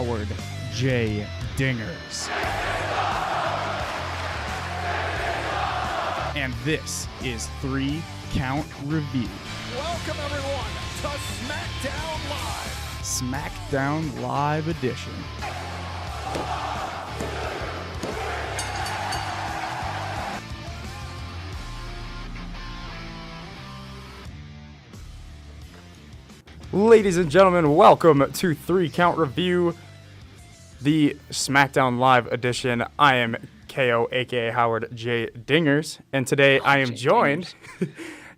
Howard J. Dingers. And this is 3 Count Review. Welcome everyone to Smackdown Live. Smackdown Live Edition. Ladies and gentlemen, welcome to 3 Count Review, the Smackdown Live edition. I am KO, aka Howard J. Dingers, and today I am joined.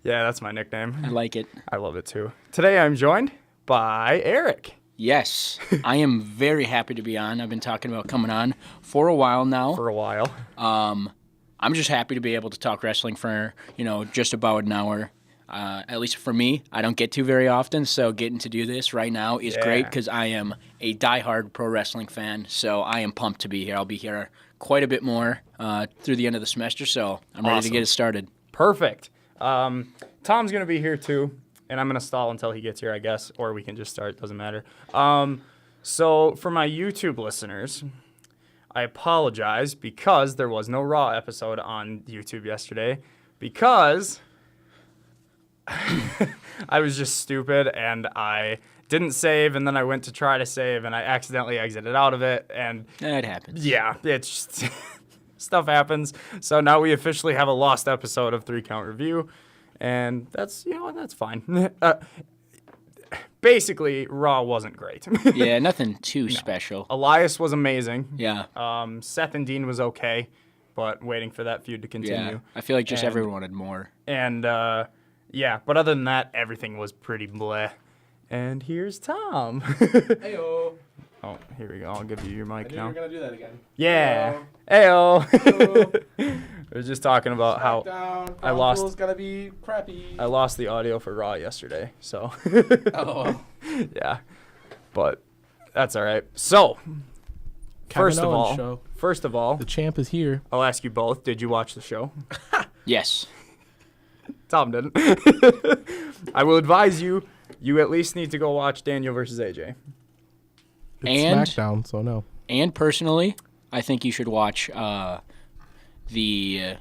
Yeah, that's my nickname. I like it. I love it too. Today I'm joined by Eric. Yes, I am very happy to be on. I've been talking about coming on for a while now. I'm just happy to be able to talk wrestling for, just about an hour. At least for me, I don't get to very often, so getting to do this right now is great because I am a diehard pro wrestling fan, so I am pumped to be here. I'll be here quite a bit more through the end of the semester, so I'm ready to get it started. Perfect. Tom's going to be here too, and I'm going to stall until he gets here, I guess, or we can just start. Doesn't matter. So for my YouTube listeners, I apologize because there was no Raw episode on YouTube yesterday because I was just stupid and I didn't save, and then I went to try to save and I accidentally exited out of it, and That happens. yeah, it's just stuff happens. So now we officially have a lost episode of 3 Count Review, and that's that's fine. Basically, Raw wasn't great. Yeah, nothing too special. Elias was amazing. Yeah. Seth and Dean was okay, but waiting for that feud to continue. Yeah. I feel like just everyone wanted more. And yeah, but other than that, everything was pretty bleh. And here's Tom. Heyo. Oh, here we go. I'll give you your mic I knew now. you were going to do that again. Yeah. Heyo. We were just talking about how Smackdown, I lost- Chronicles gotta be crappy. I lost the audio for Raw yesterday. So, Oh. yeah. But that's all right. So, first of all, The champ is here. I'll ask you both. Did you watch the show? Yes. Tom didn't. I will advise you, you at least need to go watch Daniel versus AJ. It's And- Smackdown, so no. And personally, I think you should watch the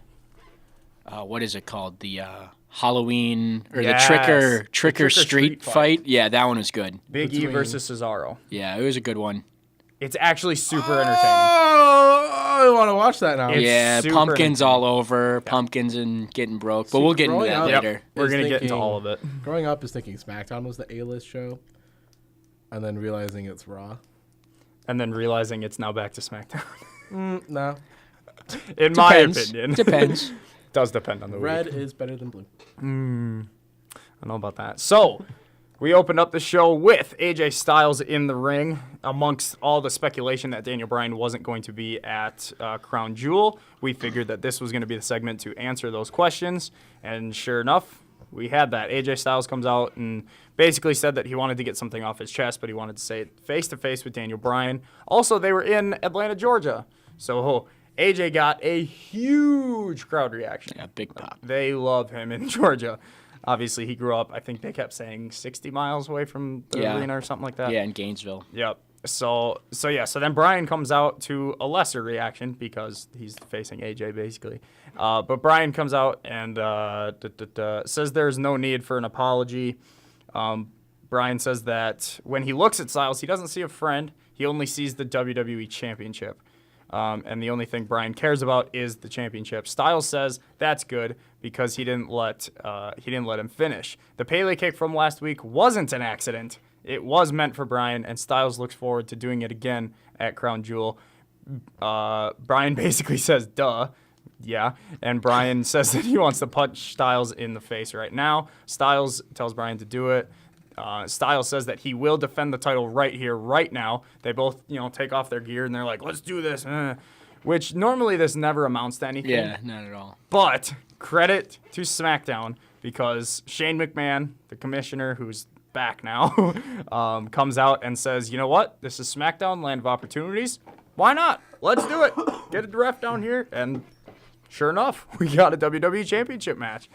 what is it called? The Halloween or Yes. the The Trick or Street fight. Yeah, that one was good. Big E Between- versus Cesaro. Yeah, it was a good one. It's actually super entertaining. Oh, I want to watch that now. It's Yeah, super pumpkins entertaining. all over, pumpkins and getting broke. But we'll get into growing that up- Yep. later. We're Is going to get into thinking- all of it. Growing up is thinking SmackDown was the A-list show, and then realizing it's Raw. And then realizing it's now back to SmackDown. No. In my Depends. opinion. Depends. Does depend on the Red week. is better than blue. I don't know about that. So, we opened up the show with AJ Styles in the ring amongst all the speculation that Daniel Bryan wasn't going to be at Crown Jewel. We figured that this was going to be the segment to answer those questions, and sure enough, we had that. AJ Styles comes out and basically said that he wanted to get something off his chest, but he wanted to say it face-to-face with Daniel Bryan. Also, they were in Atlanta, Georgia, so AJ got a huge crowd reaction. Yeah, big pop. They love him in Georgia. Obviously, he grew up, I think they kept saying 60 miles away from the arena or something like that. Yeah, in Gainesville. Yep. So then Bryan comes out to a lesser reaction because he's facing AJ basically. But Bryan comes out and says there's no need for an apology. Bryan says that when he looks at Styles, he doesn't see a friend. He only sees the WWE Championship. And the only thing Bryan cares about is the championship. Styles says that's good because he didn't let him finish. The Pele kick from last week wasn't an accident. It was meant for Bryan, and Styles looks forward to doing it again at Crown Jewel. Bryan basically says, duh. Yeah, and Bryan says that he wants to punch Styles in the face right now. Styles tells Bryan to do it. Styles says that he will defend the title right here, right now. They both, take off their gear, and they're like, let's do this. Which normally this never amounts to anything. Yeah, not at all. But credit to SmackDown because Shane McMahon, the commissioner, who's back now, comes out and says, you know what? This is SmackDown, land of opportunities. Why not? Let's do it. Get a ref down here. And sure enough, we got a WWE Championship match.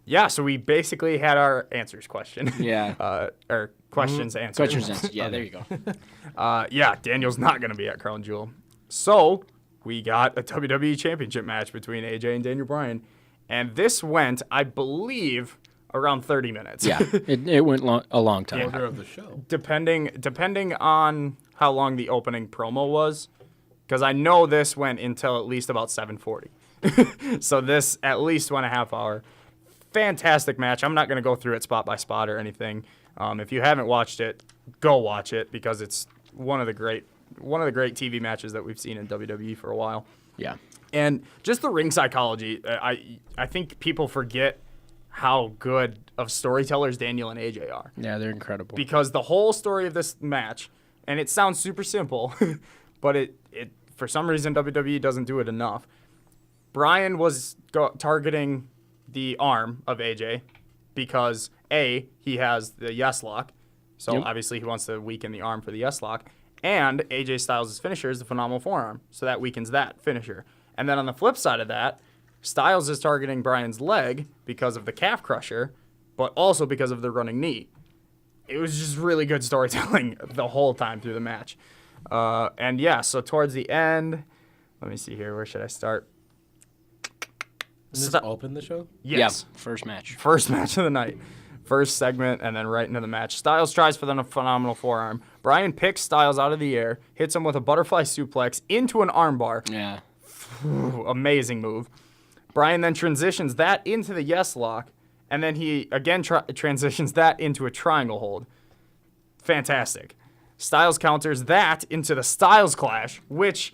Yeah, so we basically had our answers question. Yeah. Or Questions answered. Questions answered. Yeah, there you go. Yeah, Daniel's not going to be at Crown Jewel. So we got a WWE Championship match between AJ and Daniel Bryan. And this went, I believe, around 30 minutes. Yeah, it went a long time. Order of the show. Depending on how long the opening promo was, because I know this went until at least about 7:40. So this at least went a half hour. Fantastic match. I'm not going to go through it spot by spot or anything. If you haven't watched it, go watch it because it's one of the great TV matches that we've seen in WWE for a while. Yeah. And just the ring psychology, I think people forget how good of storytellers Daniel and AJ are. Yeah, they're incredible. Because the whole story of this match, and it sounds super simple, but it for some reason WWE doesn't do it enough. Bryan was targeting the arm of AJ because A, he has the yes lock, so obviously he wants to weaken the arm for the yes lock, and AJ Styles' finisher is the phenomenal forearm, so that weakens that finisher. And then on the flip side of that, Styles is targeting Bryan's leg because of the calf crusher, but also because of the running knee. It was just really good storytelling the whole time through the match. And yeah, so towards the end, let me see here, where should I start? Did this open the show? Yes. Yeah, first match. First match of the night. First segment, and then right into the match. Styles tries for the phenomenal forearm. Bryan picks Styles out of the air, hits him with a butterfly suplex into an armbar. Yeah. Amazing move. Bryan then transitions that into the yes lock, and then he again transitions that into a triangle hold. Fantastic. Styles counters that into the Styles Clash, which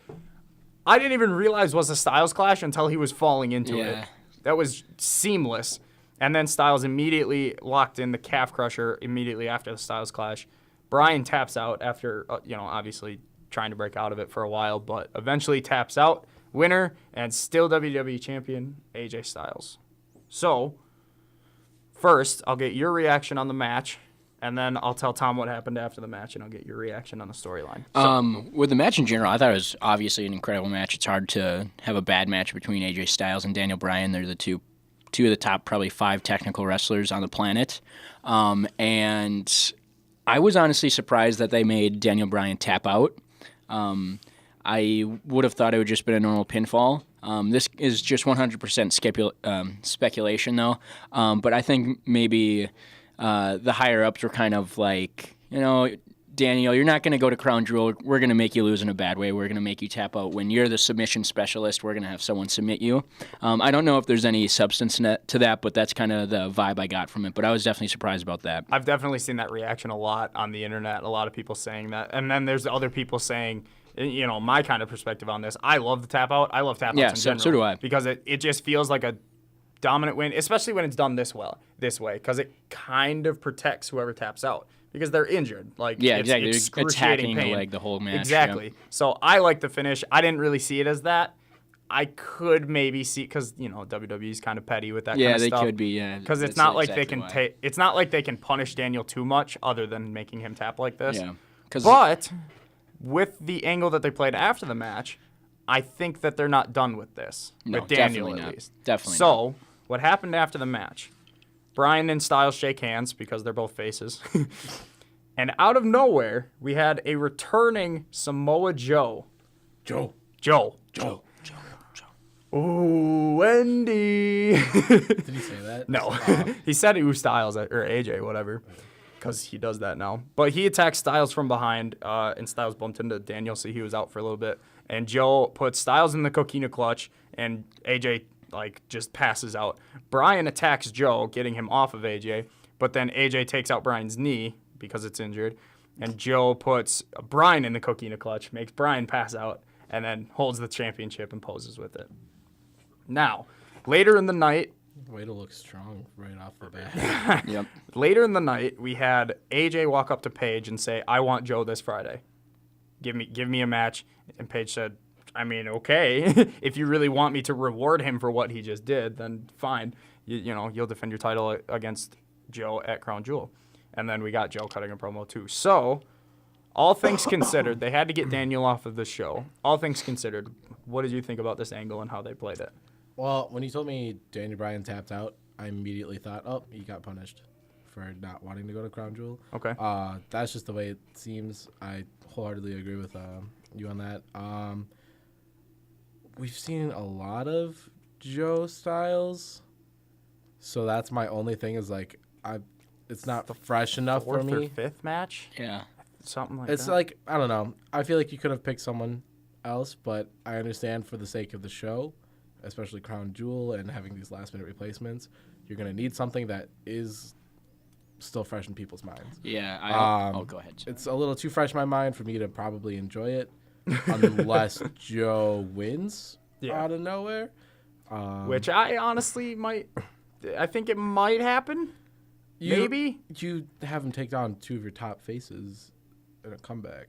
I didn't even realize was a Styles Clash until he was falling into it. That was seamless. And then Styles immediately locked in the calf crusher immediately after the Styles Clash. Bryan taps out after, obviously trying to break out of it for a while, but eventually taps out. Winner and still WWE Champion, AJ Styles. So, first, I'll get your reaction on the match, and then I'll tell Tom what happened after the match, and I'll get your reaction on the storyline. With the match in general, I thought it was obviously an incredible match. It's hard to have a bad match between AJ Styles and Daniel Bryan. They're the two of the top probably 5 technical wrestlers on the planet. And I was honestly surprised that they made Daniel Bryan tap out. I would have thought it would just been a normal pinfall. This is just 100% speculation, though. But I think maybe the higher-ups were kind of like, Daniel, you're not going to go to Crown Jewel. We're going to make you lose in a bad way. We're going to make you tap out. When you're the submission specialist, we're going to have someone submit you. I don't know if there's any substance to that, but that's kind of the vibe I got from it. But I was definitely surprised about that. I've definitely seen that reaction a lot on the internet, a lot of people saying that. And then there's other people saying, my kind of perspective on this. I love the tap out. I love tap outs in general. So do I. Because it just feels like a dominant win, especially when it's done this way, because it kind of protects whoever taps out. Because they're injured. Exactly. It's attacking pain. the leg the whole match. Exactly. Yeah. So I like the finish. I didn't really see it as that. I could maybe see, because WWE's kind of petty with that kind of stuff. Yeah, they could be. Yeah, because it's not like they can it's not like they can punish Daniel too much other than making him tap like this. Yeah. But with the angle that they played after the match, I think that they're not done with this. No, with Daniel definitely at not. least. Definitely. So what happened after the match? Bryan and Styles shake hands because they're both faces. And out of nowhere, we had a returning Samoa Joe. Joe. Ooh, Wendy. Did he say that? No. He said ooh Styles, or AJ, whatever, because he does that now. But he attacked Styles from behind, and Styles bumped into Daniel, so he was out for a little bit. And Joe puts Styles in the coquina clutch, and AJ, just passes out. Bryan attacks Joe, getting him off of AJ, but then AJ takes out Bryan's knee, because it's injured, and Joe puts Bryan in the coquina clutch, makes Bryan pass out, and then holds the championship and poses with it. Now, later in the night... Way to look strong right off the bat. Yep. Later in the night, we had AJ walk up to Paige and say, I want Joe this Friday. Give me a match. And Paige said, okay. If you really want me to reward him for what he just did, then fine. You'll defend your title against Joe at Crown Jewel. And then we got Joe cutting a promo too. So, all things considered, they had to get Daniel off of the show. All things considered, what did you think about this angle and how they played it? Well, when you told me Daniel Bryan tapped out, I immediately thought, he got punished for not wanting to go to Crown Jewel. Okay. That's just the way it seems. I wholeheartedly agree with you on that. We've seen a lot of Joe Styles, so that's my only thing is like it's not fresh enough for me. Fourth or fifth match? Yeah. Something like It's that. like, I don't know. I feel like you could have picked someone else, but I understand for the sake of the show, especially Crown Jewel and having these last-minute replacements, you're going to need something that is still fresh in people's minds. Yeah. Go ahead. It's a little too fresh in my mind for me to probably enjoy it unless Joe wins out of nowhere. Which I honestly I think it might happen. Maybe. You have him take down two of your top faces in a comeback.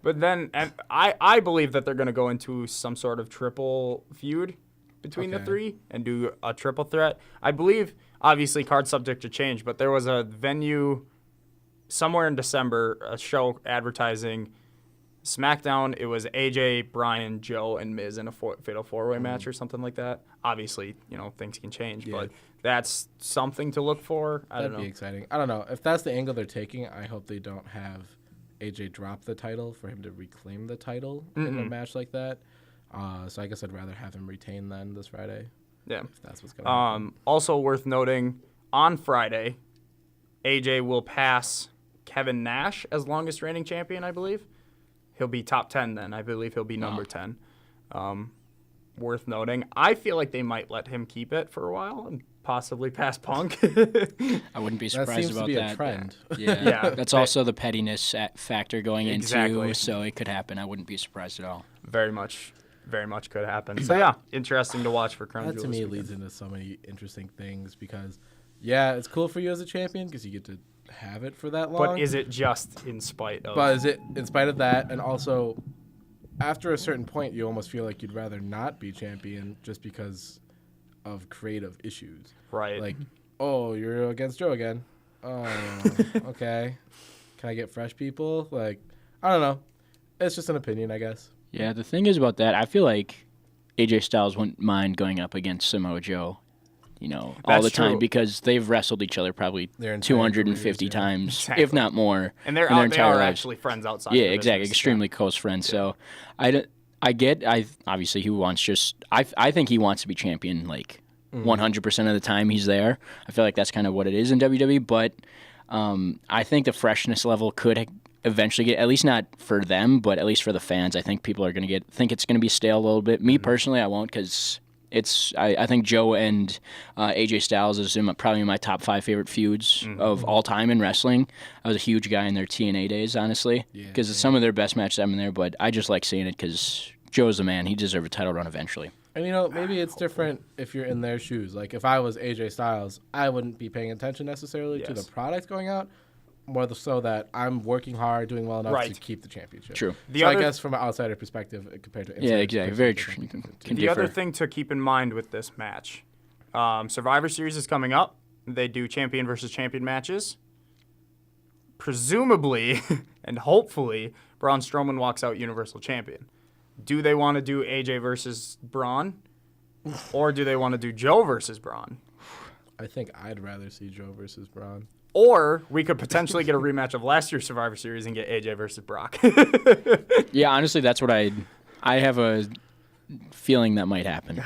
But then, and I believe that they're going to go into some sort of triple feud between the three and do a triple threat. I believe, obviously, card subject to change, but there was a venue somewhere in December, a show advertising Smackdown. It was AJ, Bryan, Joe, and Miz in a fatal four-way match or something like that. Obviously, things can change, but that's something to look for. That'd be exciting. I don't know. If that's the angle they're taking, I hope they don't have AJ drop the title for him to reclaim the title in a match like that. So I guess I'd rather have him retain then this Friday. Yeah. If that's what's going to happen. Also worth noting, on Friday, AJ will pass Kevin Nash as longest reigning champion, I believe. He'll be top 10 then. I believe he'll be number 10. Worth noting. I feel like they might let him keep it for a while and possibly pass Punk. I wouldn't be surprised that seems about to be that. a trend. Yeah. That's also the pettiness factor going Exactly. into, so it could happen. I wouldn't be surprised at all. Very much could happen. So yeah, interesting to watch for Crown That Jewel to me this weekend. leads into so many interesting things because, it's cool for you as a champion because you get to have it for that long. But is it just in spite of? But is it in spite of that, and also after a certain point, you almost feel like you'd rather not be champion just because of creative issues. Right. Like, oh, you're against Joe again. Oh, okay. Can I get fresh people? Like, I don't know. It's just an opinion, I guess. Yeah, the thing is about that, I feel like AJ Styles wouldn't mind going up against Samoa Joe, all That's the time true. because they've wrestled each other probably Their entire 250 careers, yeah. times, Exactly. if not more, and in their they entire are lives. actually friends outside. Yeah, the exactly. business. Extremely close friends. So I obviously he wants I think he wants to be champion 100% of the time he's there. I feel like that's kind of what it is in WWE, but I think the freshness level could eventually get, at least not for them, but at least for the fans. I think people are going to think it's going to be stale a little bit. Me personally, I won't because I think Joe and AJ Styles is probably my top 5 favorite feuds of all time in wrestling. I was a huge guy in their TNA days, honestly, because it's some of their best matches I'm in there, but I just like seeing it because Joe's the man. He deserves a title run eventually. And, maybe it's different if you're in their shoes. Like, if I was AJ Styles, I wouldn't be paying attention necessarily to the product going out, more so that I'm working hard, doing well enough to keep the championship. True. I guess from an outsider perspective compared to yeah, exactly. Very true. The other thing to keep in mind with this match, Survivor Series is coming up. They do champion versus champion matches. Presumably, and hopefully, Braun Strowman walks out Universal Champion. Do they want to do AJ versus Braun? Or do they want to do Joe versus Braun? I think I'd rather see Joe versus Braun. Or we could potentially get a rematch of last year's Survivor Series and get AJ versus Brock. Yeah, honestly, that's what I have a feeling that might happen.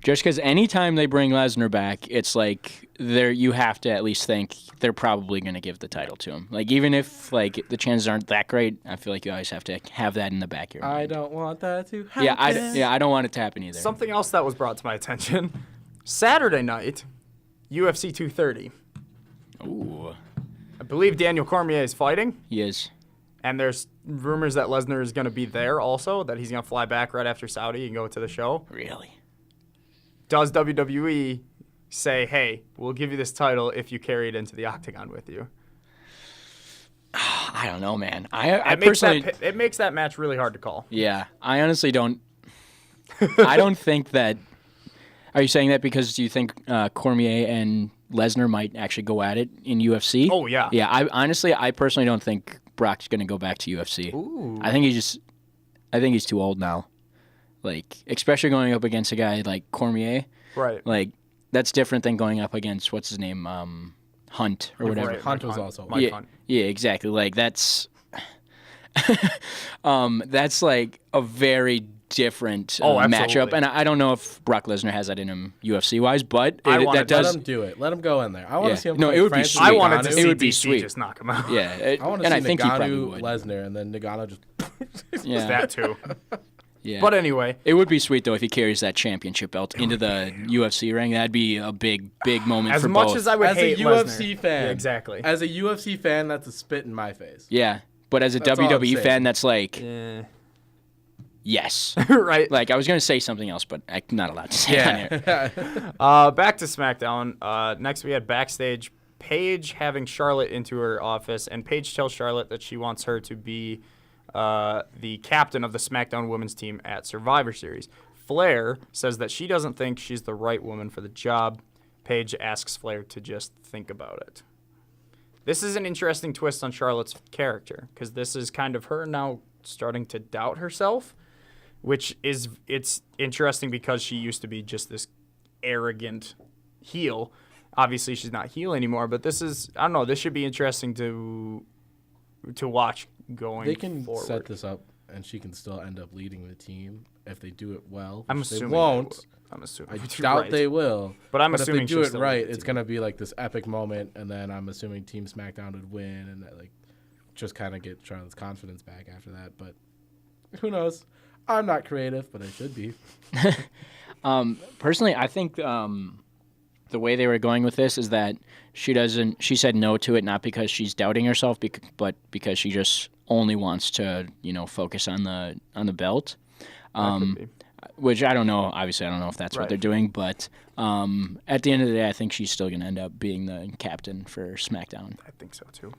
Just because anytime they bring Lesnar back, it's like you have to at least think they're probably going to give the title to him. Like, even if the chances aren't that great, I feel like you always have to have that in the back of your mind. I don't want that to happen. I don't want it to happen either. Something else that was brought to my attention. Saturday night, UFC 230. Ooh. I believe Daniel Cormier is fighting. He is. And there's rumors that Lesnar is going to be there also, that he's going to fly back right after Saudi and go to the show. Really? Does WWE say, hey, we'll give you this title if you carry it into the octagon with you? I don't know, man. I personally... It makes that match really hard to call. Yeah. I honestly don't... I don't think that... Are you saying that because you think Cormier and Lesnar might actually go at it in UFC? Oh, yeah. Yeah, I personally don't think Brock's going to go back to UFC. Ooh. I think he's too old now. Especially going up against a guy like Cormier. Right. That's different than going up against, what's his name? Hunt or whatever. Right, Hunt Mike was also Mike Yeah, Hunt. yeah, exactly. Like that's that's like a very different matchup, absolutely. and I don't know if Brock Lesnar has that in him UFC wise, but I wanted that to- Let does. him do it. Let him go in there. I want Yeah. to see him. No, fight it would be Francis sweet. I wanted to Ngannou. see It would be DC sweet. just knock him out. Yeah, I want to and see I think he probably Ngannou, would. Lesnar, and then Ngannou just. Yeah, That too. yeah. But anyway, It would be sweet though if he carries that championship belt into the UFC ring. That'd be a big moment as for much both. as I would As a hate UFC Lesnar, fan, yeah, exactly. As a UFC fan, that's a spit in my face. Yeah, but as a That's all I'm WWE fan, saying. that's like Eh. yes. right. Like I was gonna say something else, but I'm not allowed to say it on here. Back to SmackDown. Next, we had backstage Paige having Charlotte into her office, and Paige tells Charlotte that she wants her to be the captain of the SmackDown women's team at Survivor Series. Flair says that she doesn't think she's the right woman for the job. Paige asks Flair to just think about it. This is an interesting twist on Charlotte's character, because this is kind of her now starting to doubt herself, which is it's interesting because she used to be just this arrogant heel. Obviously, she's not heel anymore, but this is, I don't know, this should be interesting to watch going They can forward. set this up, and she can still end up leading the team if they do it well. I'm which assuming they won't. I'm assuming. I you're doubt right. they will. But I'm if assuming they do she'll it still right, lead the it's team. gonna be like this epic moment, and then I'm assuming Team SmackDown would win, and that, like just kind of get Charlotte's confidence back after that. But who knows? I'm not creative, but I should be. Personally, I think the way they were going with this is that she said no to it not because she's doubting herself, but because she just only wants to focus on the belt. Could be. Which I don't know. Obviously, I don't know if that's Right. what they're doing, but at the end of the day, I think she's still going to end up being the captain for SmackDown. I think so too.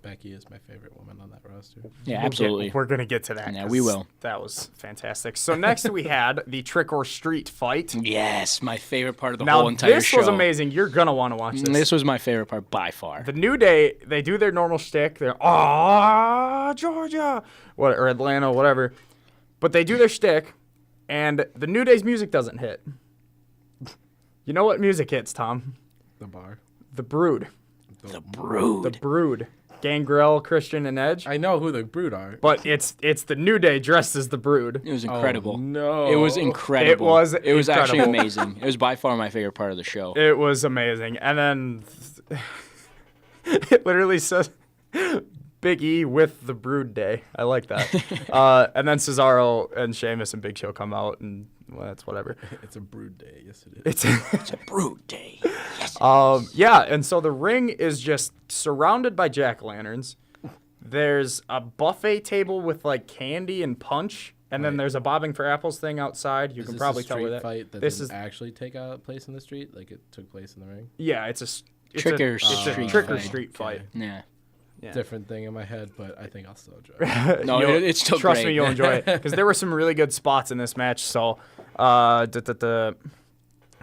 Becky is my favorite woman on that roster. Yeah, absolutely. We're gonna get to that. Yeah, 'cause we will. That was fantastic. So next we had the Trick or Street fight. Yes, my favorite part of the Now whole entire this show. was amazing. You're gonna want to watch this. This was my favorite part by far. The New Day, they do their normal shtick. They're Georgia, or Atlanta, whatever. But they do their shtick, and the New Day's music doesn't hit. You know what music hits, Tom? The bar. The Brood. The Brood. The Brood. Gangrel, Christian, and Edge. I know who the Brood are. But it's the New Day dressed as the Brood. It was incredible. no. It was incredible. It was actually incredible. amazing. It was by far my favorite part of the show. It was amazing. And then it literally says Big E with the Brood Day. I like that. And then Cesaro and Sheamus and Big Show come out, and well, that's whatever. It's a Brood day. Yes, it is. It's It's a Brood Day. yeah, and so the ring is just surrounded by jack-o'-lanterns. There's a buffet table with like candy and punch, and then Right. there's a bobbing for apples thing outside. You Is can this probably a tell street where that. fight that this didn't is actually take place in the street, like it took place in the ring. yeah, it's a Trick or it's a street trick or fight. street fight. Yeah. Yeah. Different thing in my head, but I think I'll still enjoy it. No, You'll- it's still trust great. me, you'll enjoy it because there were some really good spots in this match. So,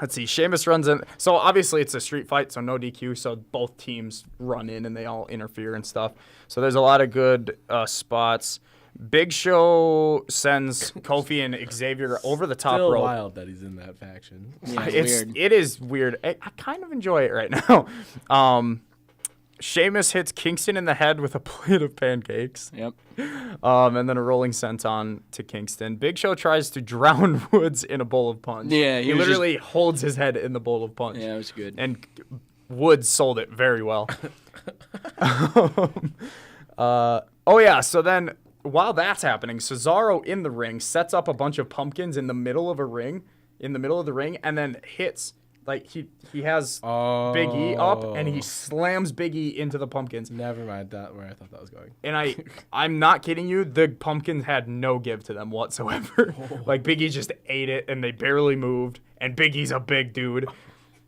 let's see. Sheamus runs in. So obviously it's a street fight, so no DQ. So both teams run in and they all interfere and stuff. So there's a lot of good spots. Big Show sends Kofi and Xavier over the top Still rope. wild that he's in that faction. Yeah, it's weird. It is weird. I kind of enjoy it right now. Sheamus hits Kingston in the head with a plate of pancakes. Yep. And then a rolling senton to Kingston. Big Show tries to drown Woods in a bowl of punch. Yeah, he he was literally holds his head in the bowl of punch. Yeah, it was good. And Woods sold it very well. Oh yeah, so then while that's happening, Cesaro in the ring sets up a bunch of pumpkins in the middle of the ring, and then hits. Like he has Big E up, and he slams Big E into the pumpkins. Never mind that where I thought that was going. And I'm not kidding you. The pumpkins had no give to them whatsoever. Like Big E just ate it, and they barely moved. And Big E's a big dude.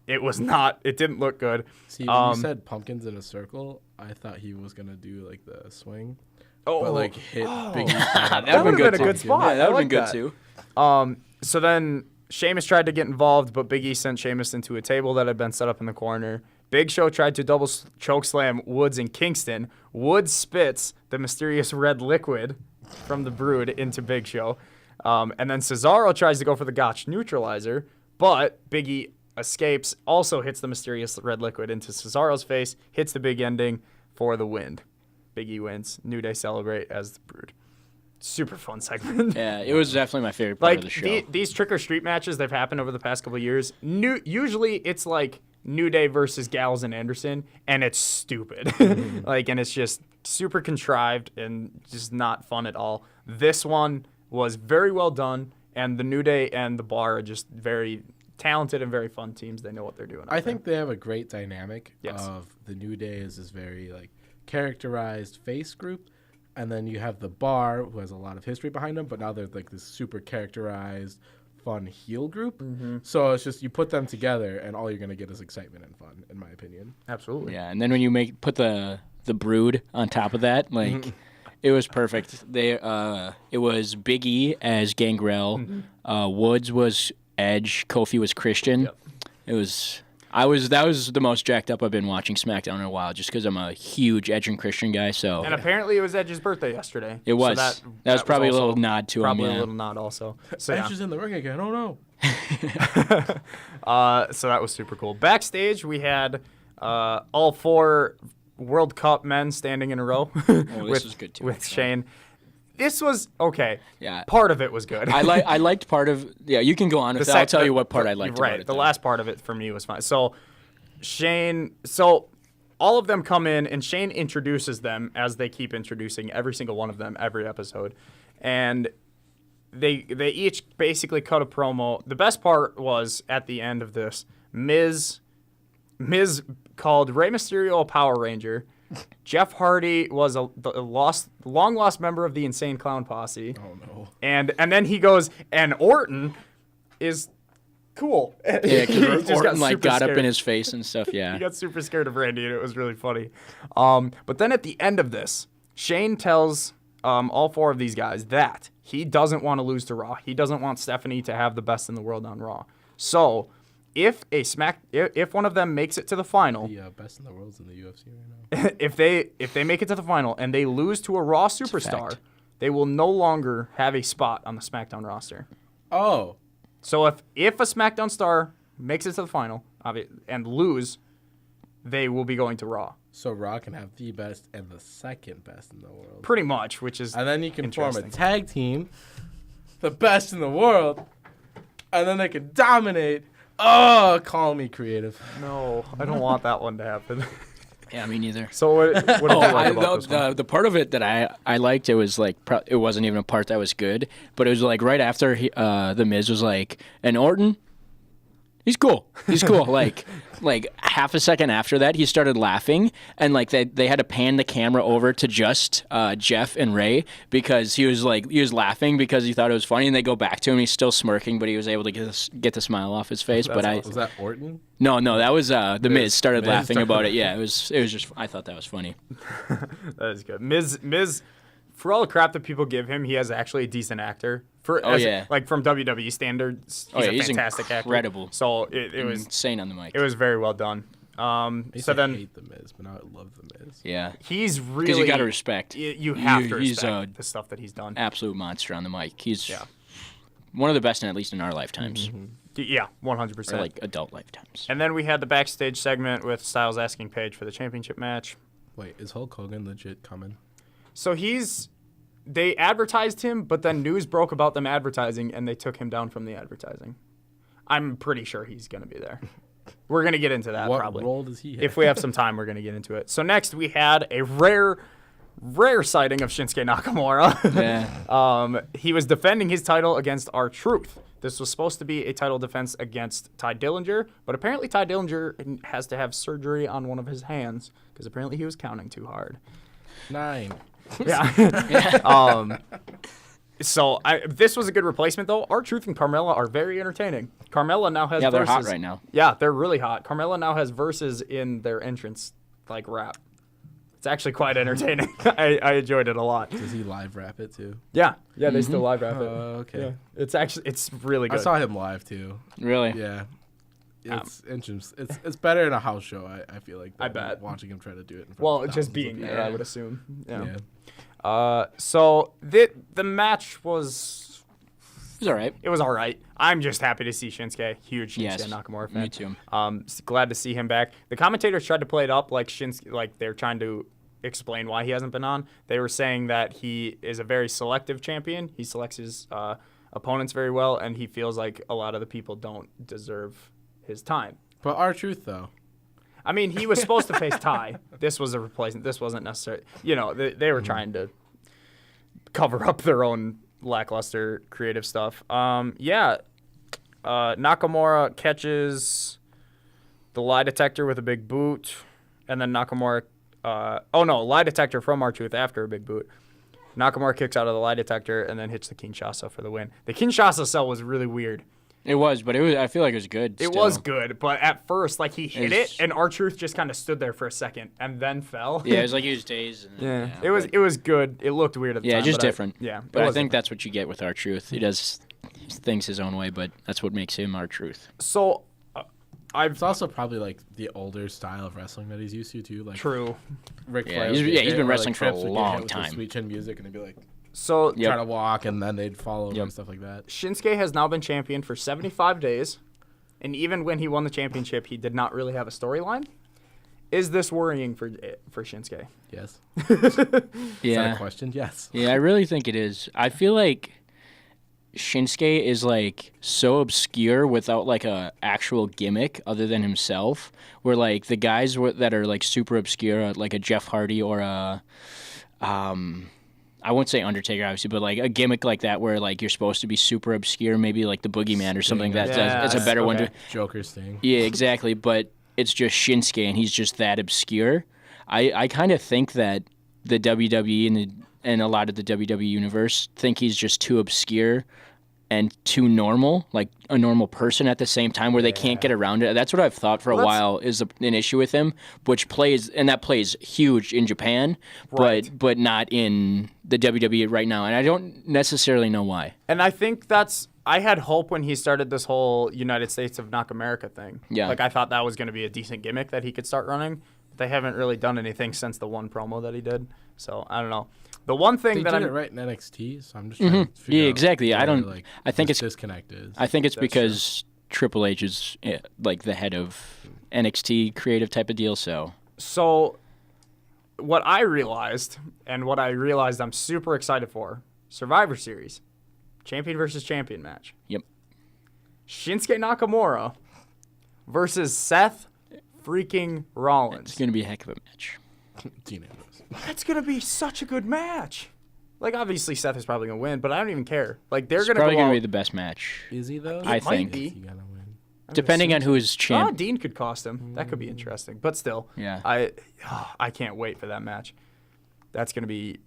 It didn't look good. See, when you said pumpkins in a circle, I thought he was gonna do like the swing, but like hit Big E's head. That would've been a good too. spot. Yeah, that I would have been like good that. too. So then Sheamus tried to get involved, but Big E sent Sheamus into a table that had been set up in the corner. Big Show tried to double choke slam Woods and Kingston. Woods spits the mysterious red liquid from the Brood into Big Show. And then Cesaro tries to go for the Gotch neutralizer, but Big E escapes, also hits the mysterious red liquid into Cesaro's face, hits the big ending for the win. Big E wins. New Day celebrate as the Brood. Super fun segment. Yeah, it was definitely my favorite part of the show. These trick or street matches they've happened over the past couple of years. Usually it's like New Day versus Gallows and Anderson, and it's stupid. And it's just super contrived and just not fun at all. This one was very well done, and the New Day and the Bar are just very talented and very fun teams. They know what they're doing. I think they have a great dynamic of the New Day is this very characterized face group, and then you have the Bar who has a lot of history behind them, but now they're like this super characterized fun heel group. So it's just you put them together and all you're going to get is excitement and fun, in my opinion. Absolutely. Yeah, and then when you put the Brood on top of that, it was perfect. It was Big E as Gangrel, Woods was Edge, Kofi was Christian. Yep. That was the most jacked up I've been watching SmackDown in a while, just because I'm a huge Edge and Christian guy. So and apparently it was Edge's birthday yesterday. It was. So that was probably a little nod to him. Probably Yeah. a little nod also. So Edge is in the ring again. Oh no. So that was super cool. Backstage we had all 4 World Cup men standing in a row. This was good too. With Shane. This was okay. Yeah. Part of it was good. I liked part of. Yeah, you can go on with that. I'll tell you what part I liked right, about it. The last part of it for me was fine. So Shane. So all of them come in, and Shane introduces them as they keep introducing every single one of them every episode, and they each basically cut a promo. The best part was at the end of this. Miz called Rey Mysterio a Power Ranger. Jeff Hardy was a long lost member of the Insane Clown Posse. Oh no! And then he goes, and Orton is cool. Yeah, because Orton got up in his face and stuff. Yeah, he got super scared of Randy, and it was really funny. But then at the end of this, Shane tells all 4 of these guys that he doesn't want to lose to Raw. He doesn't want Stephanie to have the best in the world on Raw. So if one of them makes it to the final, the best in the world's in the UFC right now. if they make it to the final and they lose to a Raw superstar, they will no longer have a spot on the SmackDown roster. Oh. So if a SmackDown star makes it to the final and lose, they will be going to Raw. So Raw can have the best and the second best in the world. Pretty much, which is and then you can form a tag team, the best in the world, and then they can dominate. Oh, call me creative. No, I don't want that one to happen. Yeah, me neither. So what did you like about this one? The part of it that I liked, it was like it wasn't even a part that was good, but it was like right after the Miz was like, and Orton, he's cool. like half a second after that, he started laughing, and like they had to pan the camera over to just Jeff and Ray because he was laughing because he thought it was funny, and they go back to him, he's still smirking, but he was able to get the smile off his face. Was that Orton? No, that was the Miz started laughing about it. Yeah, it was just I thought that was funny. That is good. Miz, for all the crap that people give him, he is actually a decent actor. Like from WWE standards, he's a fantastic incredible. Actor. So it was insane on the mic. It was very well done. I hate the Miz, but now I love the Miz. Yeah, he's really because you got to respect. You have to respect the stuff that he's done. Absolute monster on the mic. He's one of the best, at least in our lifetimes. Mm-hmm. Yeah, 100%. Or like adult lifetimes. And then we had the backstage segment with Styles asking Paige for the championship match. Wait, is Hulk Hogan legit coming? So they advertised him, but then news broke about them advertising, and they took him down from the advertising. I'm pretty sure he's going to be there. We're going to get into that probably. What role does he have? If we have some time, we're going to get into it. So next we had a rare sighting of Shinsuke Nakamura. Yeah. He was defending his title against R-Truth. This was supposed to be a title defense against Ty Dillinger, but apparently Ty Dillinger has to have surgery on one of his hands because apparently he was counting too hard. 9. Yeah. So this was a good replacement, though. R-Truth and Carmella are very entertaining. Carmella now has they're verses. hot right now. Yeah, they're really hot. Carmella now has verses in their entrance, like rap. It's actually quite entertaining. I enjoyed it a lot. Does he live rap it too? Yeah, they still live rap it. Okay. Yeah. It's really good. I saw him live too. Really? Yeah. It's interesting. It's better in a house show. I feel like. I bet. Watching him try to do it. In front of just thousands being of there, people. I would assume. Yeah. Yeah. So the match was was all right. It was all right. I'm just happy to see Shinsuke. Huge Shinsuke Yes, Nakamura fan. me too. Glad to see him back. The commentators tried to play it up like Shinsuke, like they're trying to explain why he hasn't been on. They were saying that he is a very selective champion. He selects his opponents very well, and he feels like a lot of the people don't deserve his time. But R-Truth, though. I mean, he was supposed to face Ty. This was a replacement. This wasn't necessary. You know, they were trying to cover up their own lackluster creative stuff. Nakamura catches the lie detector with a big boot, and then Nakamura. Lie detector from R-Truth after a big boot. Nakamura kicks out of the lie detector and then hits the Kinshasa for the win. The Kinshasa cell was really weird. It was, but I feel like it was good. It was good, but at first, like, he hit it, and R-Truth just kind of stood there for a second and then fell. Yeah, it was like he was dazed. And It was good. It looked weird at the time. Just different. But I think different. that's what you get with R-Truth. He does things his own way, but that's what makes him R-Truth. So, It's also probably like the older style of wrestling that he's used to too. Like true. Ric Yeah, Flair he's- would get yeah, he's hit, been or, wrestling for a Trips would get long hit with the time. Sweet chin music, and they'd be like So, Yep. try to walk, and then they'd follow him and stuff like that. Shinsuke has now been champion for 75 days, and even when he won the championship, he did not really have a storyline. Is this worrying for Shinsuke? Yes. Is that a question? Yes. Yeah, I really think it is. I feel like Shinsuke is like so obscure without like a actual gimmick other than himself. Where like the guys that are like super obscure, like a Jeff Hardy or a, I won't say Undertaker obviously, but like a gimmick like that where like you're supposed to be super obscure, maybe like the Boogeyman or something. That's a better one to. Joker Sting. Yeah, exactly. But it's just Shinsuke, and he's just that obscure. I kind of think that the WWE and a lot of the WWE universe think he's just too obscure and too normal, like a normal person at the same time, where they can't get around it. That's what I've thought for a while is an issue with him, which plays huge in Japan, Right. but not in the WWE right now, and I don't necessarily know why. And I think I had hope when he started this whole United States of Knock America thing. Yeah. Like, I thought that was going to be a decent gimmick that he could start running. But they haven't really done anything since the one promo that he did. So, I don't know. The one thing They that did I'm... it right in NXT, so I'm just trying to figure Yeah, out exactly. I where, don't. like, I think this it's disconnect is. I think it's That's because Triple H is like the head of NXT creative type of deal. So What I realized, and what I realized I'm super excited for, Survivor Series. Champion versus champion match. Yep. Shinsuke Nakamura versus Seth freaking Rollins. It's gonna be a heck of a match. Dean Ambrose. That's going to be such a good match. Like, obviously, Seth is probably going to win, but I don't even care. Like, they're It's going to probably go gonna be out. the best match, Is he though? I might think. be. Is he gonna win? depending on who is champ. Dean could cost him. That could be interesting. But still, Yeah. I can't wait for that match. That's going to be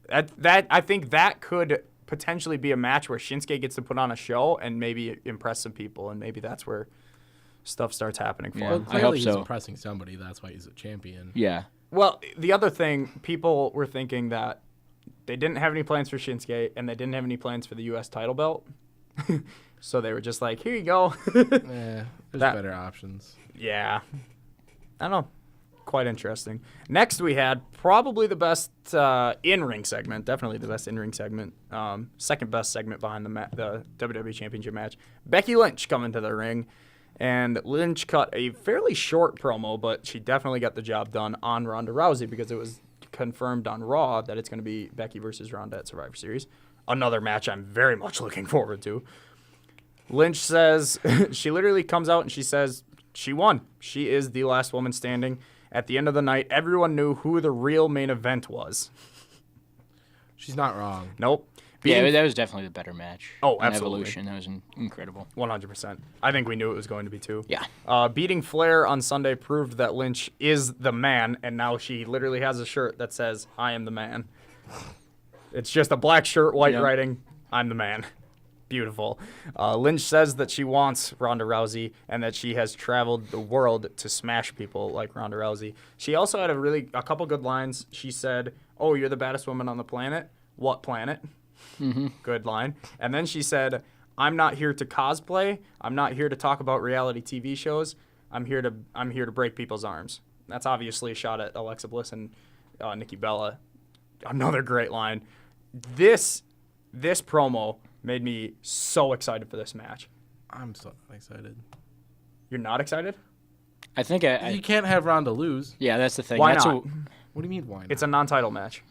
that. I think that could potentially be a match where Shinsuke gets to put on a show and maybe impress some people, and maybe that's where stuff starts happening for Yeah. Well, him. I clearly hope he's so. impressing somebody. That's why he's a champion. Yeah. Well, the other thing, people were thinking that they didn't have any plans for Shinsuke, and they didn't have any plans for the U.S. title belt. So they were just like, here you go. There's better options. Yeah. I don't know. Quite interesting. Next, we had probably the best in-ring segment. Definitely the best in-ring segment. Second best segment behind the WWE Championship match. Becky Lynch coming to the ring. And Lynch cut a fairly short promo, but she definitely got the job done on Ronda Rousey because it was confirmed on Raw that it's going to be Becky versus Ronda at Survivor Series. Another match I'm very much looking forward to. Lynch says, she literally comes out and she says she won. She is the last woman standing. At the end of the night, everyone knew who the real main event was. She's not wrong. Nope. Yeah, that was definitely the better match. Oh, on absolutely. Evolution. That was incredible. 100%. I think we knew it was going to be too. Yeah. Beating Flair on Sunday proved that Lynch is the man, and now she literally has a shirt that says, I am the man. It's just a black shirt, white writing, I'm the man. Beautiful. Lynch says that she wants Ronda Rousey and that she has traveled the world to smash people like Ronda Rousey. She also had a couple good lines. She said, oh, you're the baddest woman on the planet? What planet? Mm-hmm. Good line. And then she said, I'm not here to cosplay. I'm not here to talk about reality TV shows. I'm here to break people's arms. That's obviously a shot at Alexa Bliss and Nikki Bella. Another great line. This promo made me so excited for this match. I'm so excited. You're not excited? I think You can't have Ronda lose. yeah, that's the thing. Why That's not? What do you mean, why not? It's a non-title match.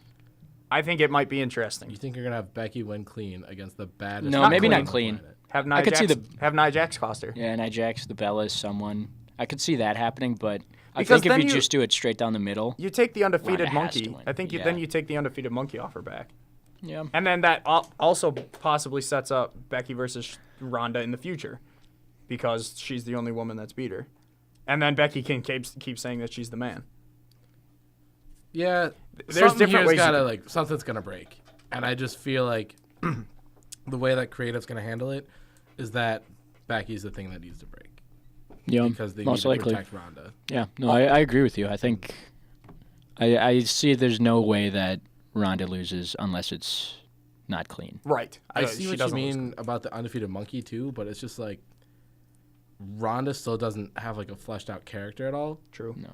I think it might be interesting. You think you're going to have Becky win clean against the baddest... No, Not maybe clean. not clean. Have I could see Nia Jax cost her. Yeah, Nia Jax, the Bellas, someone. I could see that happening, but I Because think if then you you- just do it straight down the middle. You take the undefeated Ronda has to monkey. win. I think Yeah. then you take the undefeated monkey off her back. Yeah. And then that also possibly sets up Becky versus Ronda in the future because she's the only woman that's beat her. And then Becky can keep saying that she's the man. Yeah, There's something different here's ways you gotta, can- like, something's going to break. And I just feel like the way that creative's going to handle it is that Becky's the thing that needs to break. Yeah, Because they most need to likely. protect Ronda. Yeah, no, I agree with you. I think I see there's no way that Ronda loses unless it's not clean. Right. I see she what you doesn't lose. mean about the undefeated monkey too, but it's just like Ronda still doesn't have like a fleshed out character at all, True. No.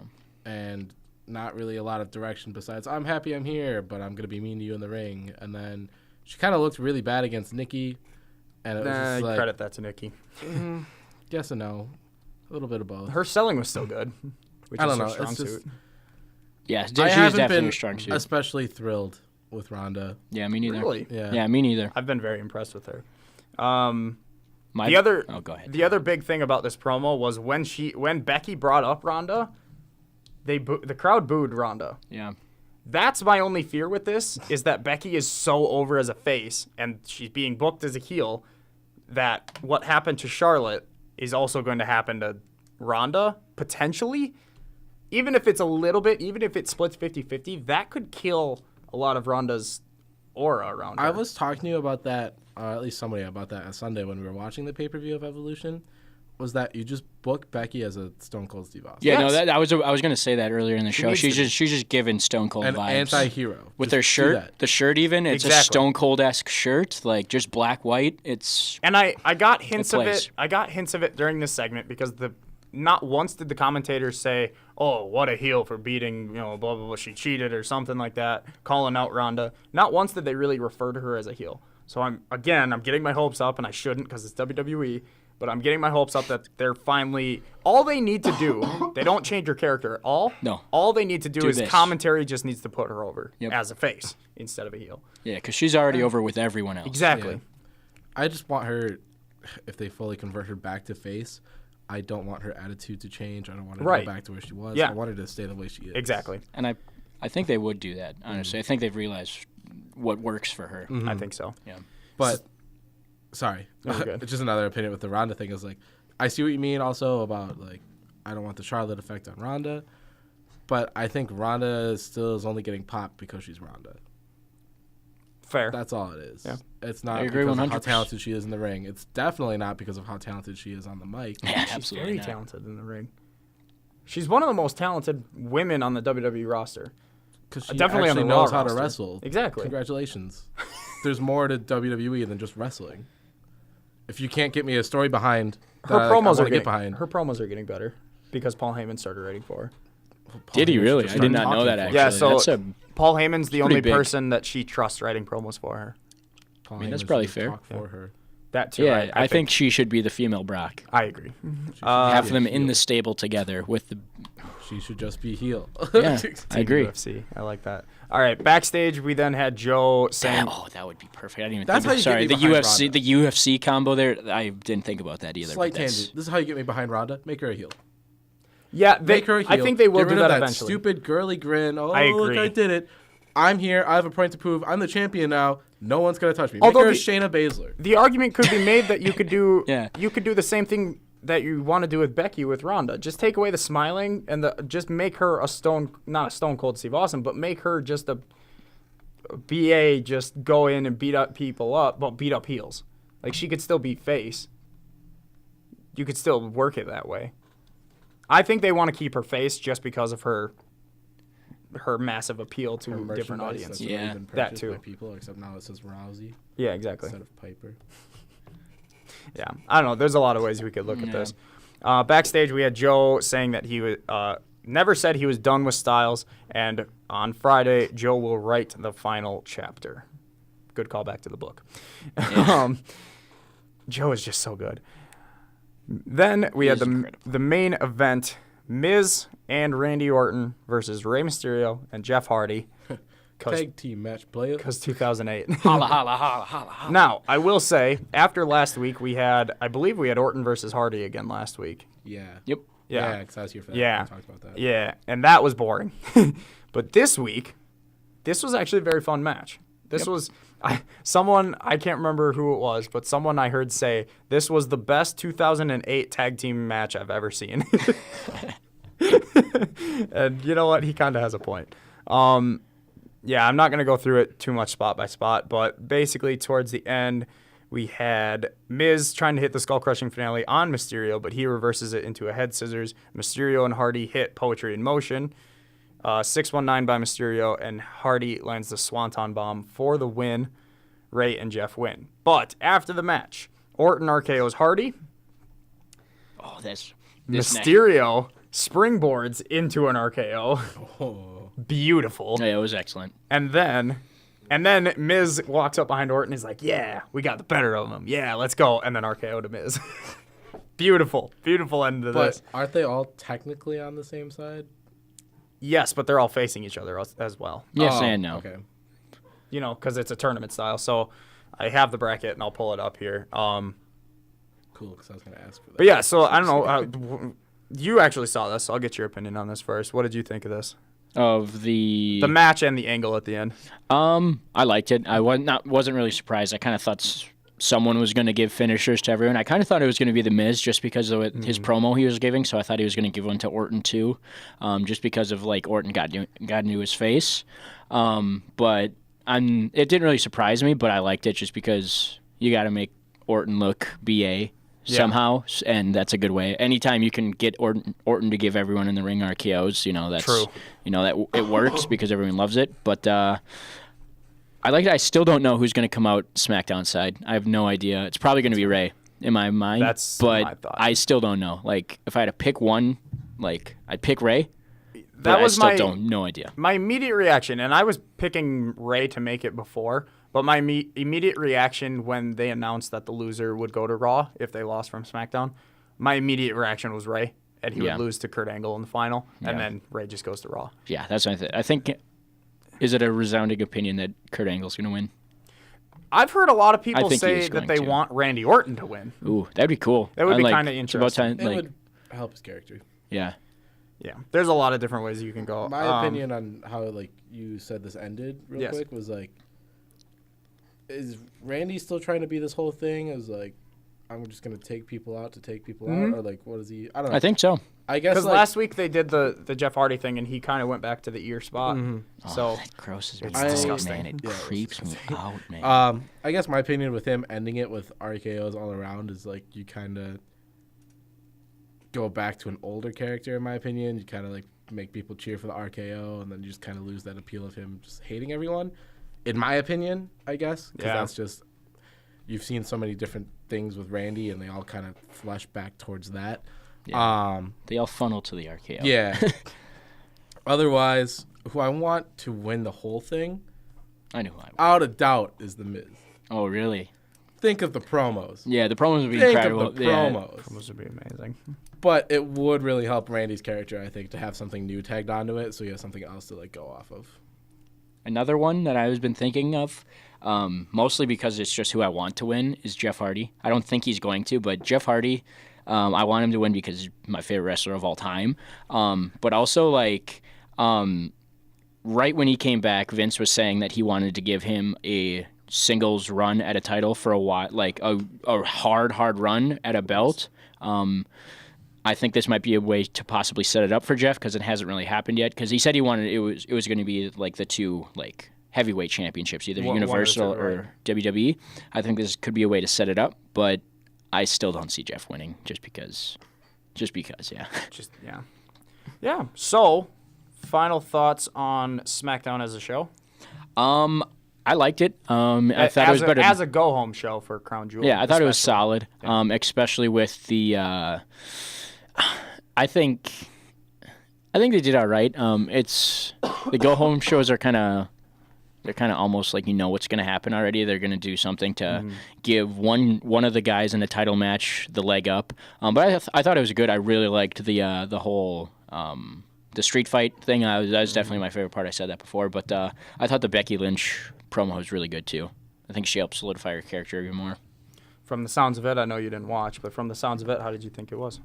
and not really a lot of direction besides I'm happy I'm here, but I'm gonna be mean to you in the ring. And then she kind of looked really bad against Nikki, and it was just like Credit that to Nikki. yes and no, a little bit of both. Her selling was still good, which I is don't her know. strong It's just suit. Yeah, she I is haven't definitely been a strong suit. especially thrilled with Ronda. Yeah, me neither. Really? Yeah. Yeah, me neither. I've been very impressed with her. My, The other, Oh, go ahead. The other big thing about this promo was when Becky brought up Ronda, the crowd booed Ronda. Yeah. That's my only fear with this is that Becky is so over as a face and she's being booked as a heel that what happened to Charlotte is also going to happen to Ronda potentially. Even if it's a little bit, even if it splits 50-50, that could kill a lot of Ronda's aura around her. I was talking to you about that, at least somebody about that on Sunday when we were watching the pay-per-view of Evolution, was that you just book Becky as a Stone Cold Steve Austin. Yeah, Yes. no, I was going to say that earlier in the show. needs She's to be. just giving Stone Cold An vibes. anti-hero. With Just their do shirt, that. the shirt even, it's a Exactly. Stone Cold-esque shirt, like just black white. It's And I got hints of plays. it. I got hints of it during this segment because not once did the commentators say, "Oh, what a heel for beating, blah blah blah, she cheated" or something like that, calling out Ronda. Not once did they really refer to her as a heel. So I'm getting my hopes up, and I shouldn't because it's WWE. But I'm getting my hopes up that they're finally all they need to do. They don't change her character at all. No. All they need to do is this. commentary just needs to put her over Yep. as a face instead of a heel. yeah, because she's already over with everyone else. Exactly. Yeah. I just want her, if they fully convert her back to face, I don't want her attitude to change. I don't want her to Right. go back to where she was. Yeah. I want her to stay the way she is. Exactly. And I think they would do that, honestly. I think they've realized what works for her. I think so. Yeah. But, sorry. No, you're good. It's just another opinion with the Ronda thing. Is like, I see what you mean also about, like, I don't want the Charlotte effect on Ronda. But I think Ronda still is only getting popped because she's Ronda. Fair. That's all it is. Yeah. It's not I agree because of how 100%. talented she is in the ring. It's definitely not because of how talented she is on the mic. Yeah, She's absolutely very not. talented in the ring. She's one of the most talented women on the WWE roster. Because she Definitely on actually the Raw knows how to roster. wrestle. Exactly. Congratulations. There's more to WWE than just wrestling. If you can't get me a story behind Her that I promos wanna are get getting behind. Her promos are getting better because Paul Heyman started writing for her. Did he Paul Heyman really? should I just did start not know that, talking actually. Yeah, so That's a, Paul Heyman's the only pretty big. person that she trusts writing promos for her. Paul mean, that's Heyman probably should fair. talk for her. That too. yeah, I think she should be the female Brock. I agree. Have be a them in heel. the stable together with the. She should just be heel. Yeah, I agree. UFC. I like that. All right, backstage we then had Joe saying, Oh, that would be perfect. I didn't even That's think. how you Sorry, get the me behind UFC, Ronda. the UFC combo there. I didn't think about that either. Slight but that's- tangent. This is how you get me behind Ronda. Make her a heel. "Yeah, Make her a heel. I think they will Get do rid of that that eventually." stupid girly grin. Oh, I look, agree. I did it. I'm here. I have a point to prove. I'm the champion now. No one's gonna touch me. Although Make her a Shayna Baszler. The argument could be made that you could do Yeah. you could do the same thing that you want to do with Becky with Ronda. Just take away the smiling and just make her not a Stone Cold Steve Austin, but make her just a BA, just go in and beat up people up, but beat up heels. Like she could still be face. You could still work it that way. I think they want to keep her face just because of her massive appeal to Her different merchandise audiences. that's already Yeah. been That purchased too. by people, except now it says Rousey Yeah, exactly. instead of Piper. Yeah, I don't know. There's a lot of ways we could look at this. Backstage, we had Joe saying that he was never said he was done with Styles, and on Friday, Joe will write the final chapter. Good callback to the book. Yeah. Joe is just so good. Then we had the main event, Miz and Randy Orton versus Rey Mysterio and Jeff Hardy. Tag team match, player. Because 2008. Holla, holla, holla, holla, holla. Now, I will say, after last week, I believe we had Orton versus Hardy again last week. Yeah. Yep. Yeah. because I was here for that. Yeah. We talked about that. Yeah, and that was boring. But this week, this was actually a very fun match. This was someone, I can't remember who it was, but someone I heard say this was the best 2008 tag team match I've ever seen. And you know what? He kind of has a point. Yeah, I'm not going to go through it too much spot by spot, but basically towards the end, we had Miz trying to hit the skull-crushing finale on Mysterio, but he reverses it into a head scissors. Mysterio and Hardy hit Poetry in Motion. 619 by Mysterio, and Hardy lands the Swanton Bomb for the win. Ray and Jeff win. But after the match, Orton RKO's Hardy. Oh, this Mysterio springboards into an RKO. Oh. Beautiful. Yeah, it was excellent. And then Miz walks up behind Orton. He's like, yeah, we got the better of him. Yeah, let's go. And then RKO to Miz. Beautiful end to this. But aren't they all technically on the same side? Yes, but they're all facing each other as well. Yes and no. Okay. You know, because it's a tournament style. So I have the bracket, and I'll pull it up here. Cool, because I was going to ask for that. But yeah, so I don't know. You actually saw this. So I'll get your opinion on this first. What did you think of this? Of the match and the angle at the end. I liked it. I wasn't really surprised. I kind of thought someone was going to give finishers to everyone. I kind of thought it was going to be The Miz just because of his promo he was giving. So I thought he was going to give one to Orton too, just because of like Orton got into his face. But it didn't really surprise me, but I liked it just because you got to make Orton look BA. Somehow, and that's a good way. Anytime you can get Orton to give everyone in the ring RKOs, that's true. That it works because everyone loves it. But I like it. I still don't know who's going to come out SmackDown side. I have no idea. It's probably going to be Ray in my mind. But my thought. I still don't know. Like if I had to pick one, like I'd pick Ray. That was no idea. My immediate reaction, and I was picking Ray to make it before. But my immediate reaction when they announced that the loser would go to Raw if they lost from SmackDown, my immediate reaction was Ray, and he would lose to Kurt Angle in the final, and then Ray just goes to Raw. Yeah, that's what I think. Is it a resounding opinion that Kurt Angle's going to win? I've heard a lot of people say that they want Randy Orton to win. Ooh, that'd be cool. That would be kind of interesting. It would help his character. Yeah. Yeah, there's a lot of different ways you can go. My opinion on how you said this ended real quick was like, is Randy still trying to be this whole thing? Is like, I'm just gonna take people out to take people out, or like, what is he? I don't know. I think so. I guess because last week they did the Jeff Hardy thing, and he kind of went back to the ear spot. So that grosses me it's out, disgusting. man. It creeps me out, man. I guess my opinion with him ending it with RKOs all around is like you kind of go back to an older character. In my opinion, you kind of like make people cheer for the RKO, and then you just kind of lose that appeal of him just hating everyone. In my opinion, I guess, because that's just, you've seen so many different things with Randy, and they all kind of flush back towards that. Yeah. They all funnel to the RKO. Yeah. Otherwise, who I want to win the whole thing, I know who I want. Out of doubt, is The Miz. Oh, really? Think of the promos. Yeah, the promos would be Think incredible. of the promos. Promos would be amazing. But it would really help Randy's character, I think, to have something new tagged onto it, so he has something else to like go off of. Another one that I've been thinking of, mostly because it's just who I want to win, is Jeff Hardy. I don't think he's going to, but Jeff Hardy, I want him to win because he's my favorite wrestler of all time. But also, like, right when he came back, Vince was saying that he wanted to give him a singles run at a title for a while, like a hard run at a belt. I think this might be a way to possibly set it up for Jeff because it hasn't really happened yet. Because he said he wanted it was going to be like the two like heavyweight championships, either Universal or WWE. I think this could be a way to set it up, but I still don't see Jeff winning just because, yeah. Yeah. So, final thoughts on SmackDown as a show? I liked it. I thought it was better as a go-home show for Crown Jewel. Yeah, I thought it was solid. Especially with the. I think they did all right. It's the go-home shows are kind of they're kind of almost like what's going to happen already. They're going to do something to give one of the guys in the title match the leg up. But I thought it was good. I really liked the whole the street fight thing. That was definitely my favorite part. I said that before, but I thought the Becky Lynch promo was really good too. I think she helped solidify her character even more. From the sounds of it, I know you didn't watch, but from the sounds of it, how did you think it was?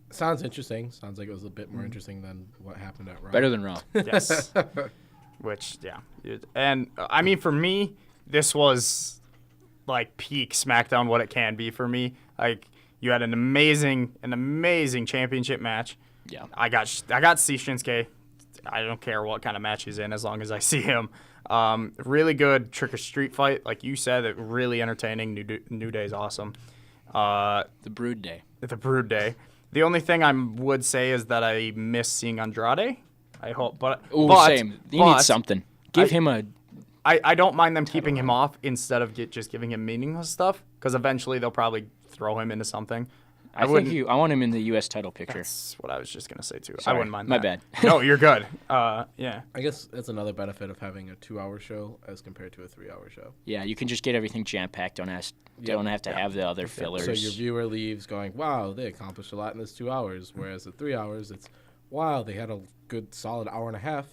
Sounds interesting. Sounds like it was a bit more interesting than what happened at Raw. Better than Raw. Yes. Which, yeah. And, I mean, for me, this was, like, peak SmackDown, what it can be for me. Like, you had an amazing championship match. Yeah. I got to see Shinsuke. I don't care what kind of match he's in as long as I see him. Really good trick or street fight. Like you said, it really entertaining. New Day's awesome. The Brood Day. The Brood Day. The only thing I would say is that I miss seeing Andrade. I hope, but same. You need something. Give him a. I don't mind them keeping him off instead of just giving him meaningless stuff, because eventually they'll probably throw him into something. I want him in the U.S. title picture. That's what I was just gonna say too. Sorry, I wouldn't mind that. my bad. No, you're good. Yeah. I guess that's another benefit of having a 2-hour show as compared to a 3-hour show. Yeah, you can just get everything jam-packed. Don't have to have the other fillers. So your viewer leaves going, wow, they accomplished a lot in this 2 hours, whereas at 3 hours, it's, wow, they had a good solid hour and a half.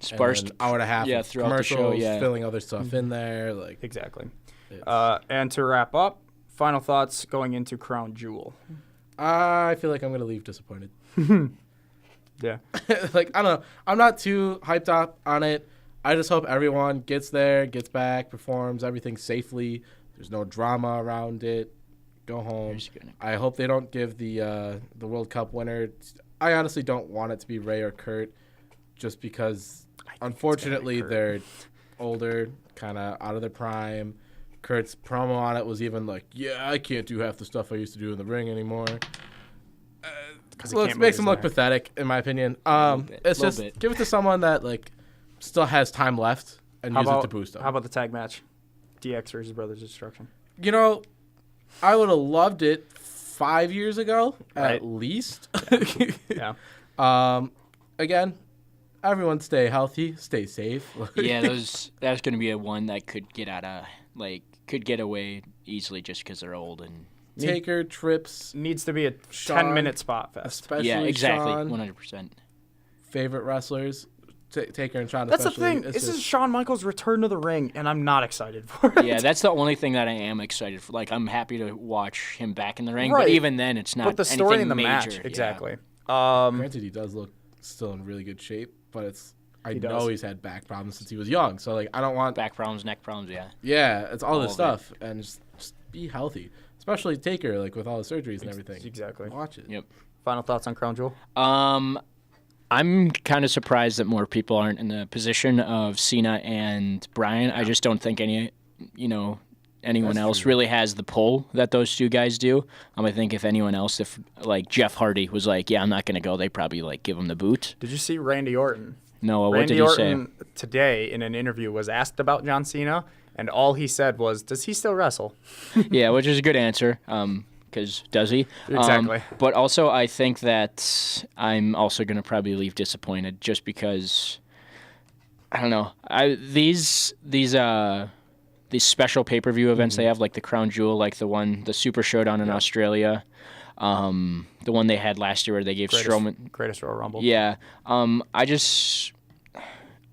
Sparsed hour and a half of throughout the show, commercials, filling other stuff in there. Like Exactly. And to wrap up, final thoughts going into Crown Jewel. I feel like I'm going to leave disappointed. Yeah. Like, I don't know. I'm not too hyped up on it. I just hope everyone gets there, gets back, performs everything safely. There's no drama around it. Go home. I hope they don't give the World Cup winner. I honestly don't want it to be Ray or Kurt, just because, unfortunately, they're older, kind of out of their prime. Kurt's promo on it was even like, yeah, I can't do half the stuff I used to do in the ring anymore. It makes him look pathetic, in my opinion. It's just give it to someone that like still has time left and use it to boost them. How about the tag match? DX versus Brothers Destruction. You know, I would have loved it 5 years ago, at least. Yeah. Again, everyone stay healthy, stay safe. Yeah, that's going to be a one that could get away easily just because they're old and. Taker trips needs to be a 10-minute spot fest. Especially yeah, exactly, Shawn, 100%. Favorite wrestlers, Taker and Shawn. That's the thing. This is Shawn Michaels' return to the ring, and I'm not excited for it. Yeah, that's the only thing that I am excited for. Like, I'm happy to watch him back in the ring, right. But even then, it's not. But the story in the major. match, exactly. Granted, he does look still in really good shape, but I know he's had back problems since he was young. So like, I don't want back problems, neck problems. Yeah. Yeah, it's all this stuff, and just be healthy. Especially Taker, like with all the surgeries and everything. Exactly. Watch it. Yep. Final thoughts on Crown Jewel? I'm kind of surprised that more people aren't in the position of Cena and Bryan. I just don't think anyone else really has the pull that those two guys do. I think if anyone else, if like Jeff Hardy was like, yeah, I'm not going to go, they probably like give him the boot. Did you see Randy Orton? No, what did he say? Randy Orton today in an interview was asked about John Cena, and all he said was, does he still wrestle? Yeah, which is a good answer, because does he? Exactly. But also, I think that I'm also going to probably leave disappointed just because, I don't know, these special pay-per-view events they have, like the Crown Jewel, like the Super Showdown in Australia, the one they had last year where they gave Strowman... Greatest Royal Rumble. Yeah.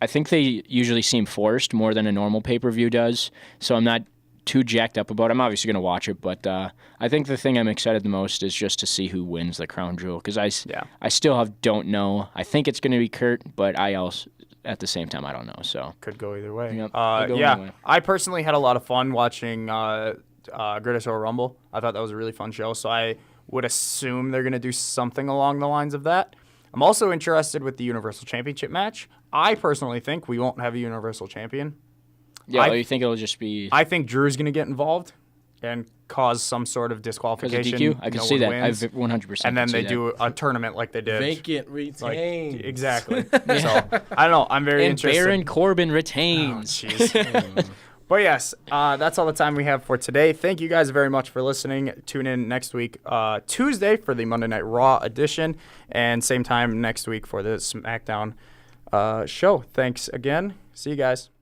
I think they usually seem forced more than a normal pay-per-view does, so I'm not too jacked up about it. I'm obviously going to watch it, but I think the thing I'm excited the most is just to see who wins the Crown Jewel, because I still don't know. I think it's going to be Kurt, but I also, at the same time, I don't know. So could go either way. Yep, either way. I personally had a lot of fun watching Greatest Royal Rumble. I thought that was a really fun show, so I would assume they're going to do something along the lines of that. I'm also interested with the Universal Championship match. I personally think we won't have a Universal Champion. Yeah, you think it'll just be... I think Drew's going to get involved and cause some sort of disqualification. Because of DQ? I can see that. I 100% and then they do a tournament like they did. Vacant retains. Exactly. So, I don't know. I'm very interested. And Baron Corbin retains. Oh, jeez. But yes, that's all the time we have for today. Thank you guys very much for listening. Tune in next week, Tuesday, for the Monday Night Raw edition, and same time next week for the SmackDown show. Thanks again. See you guys.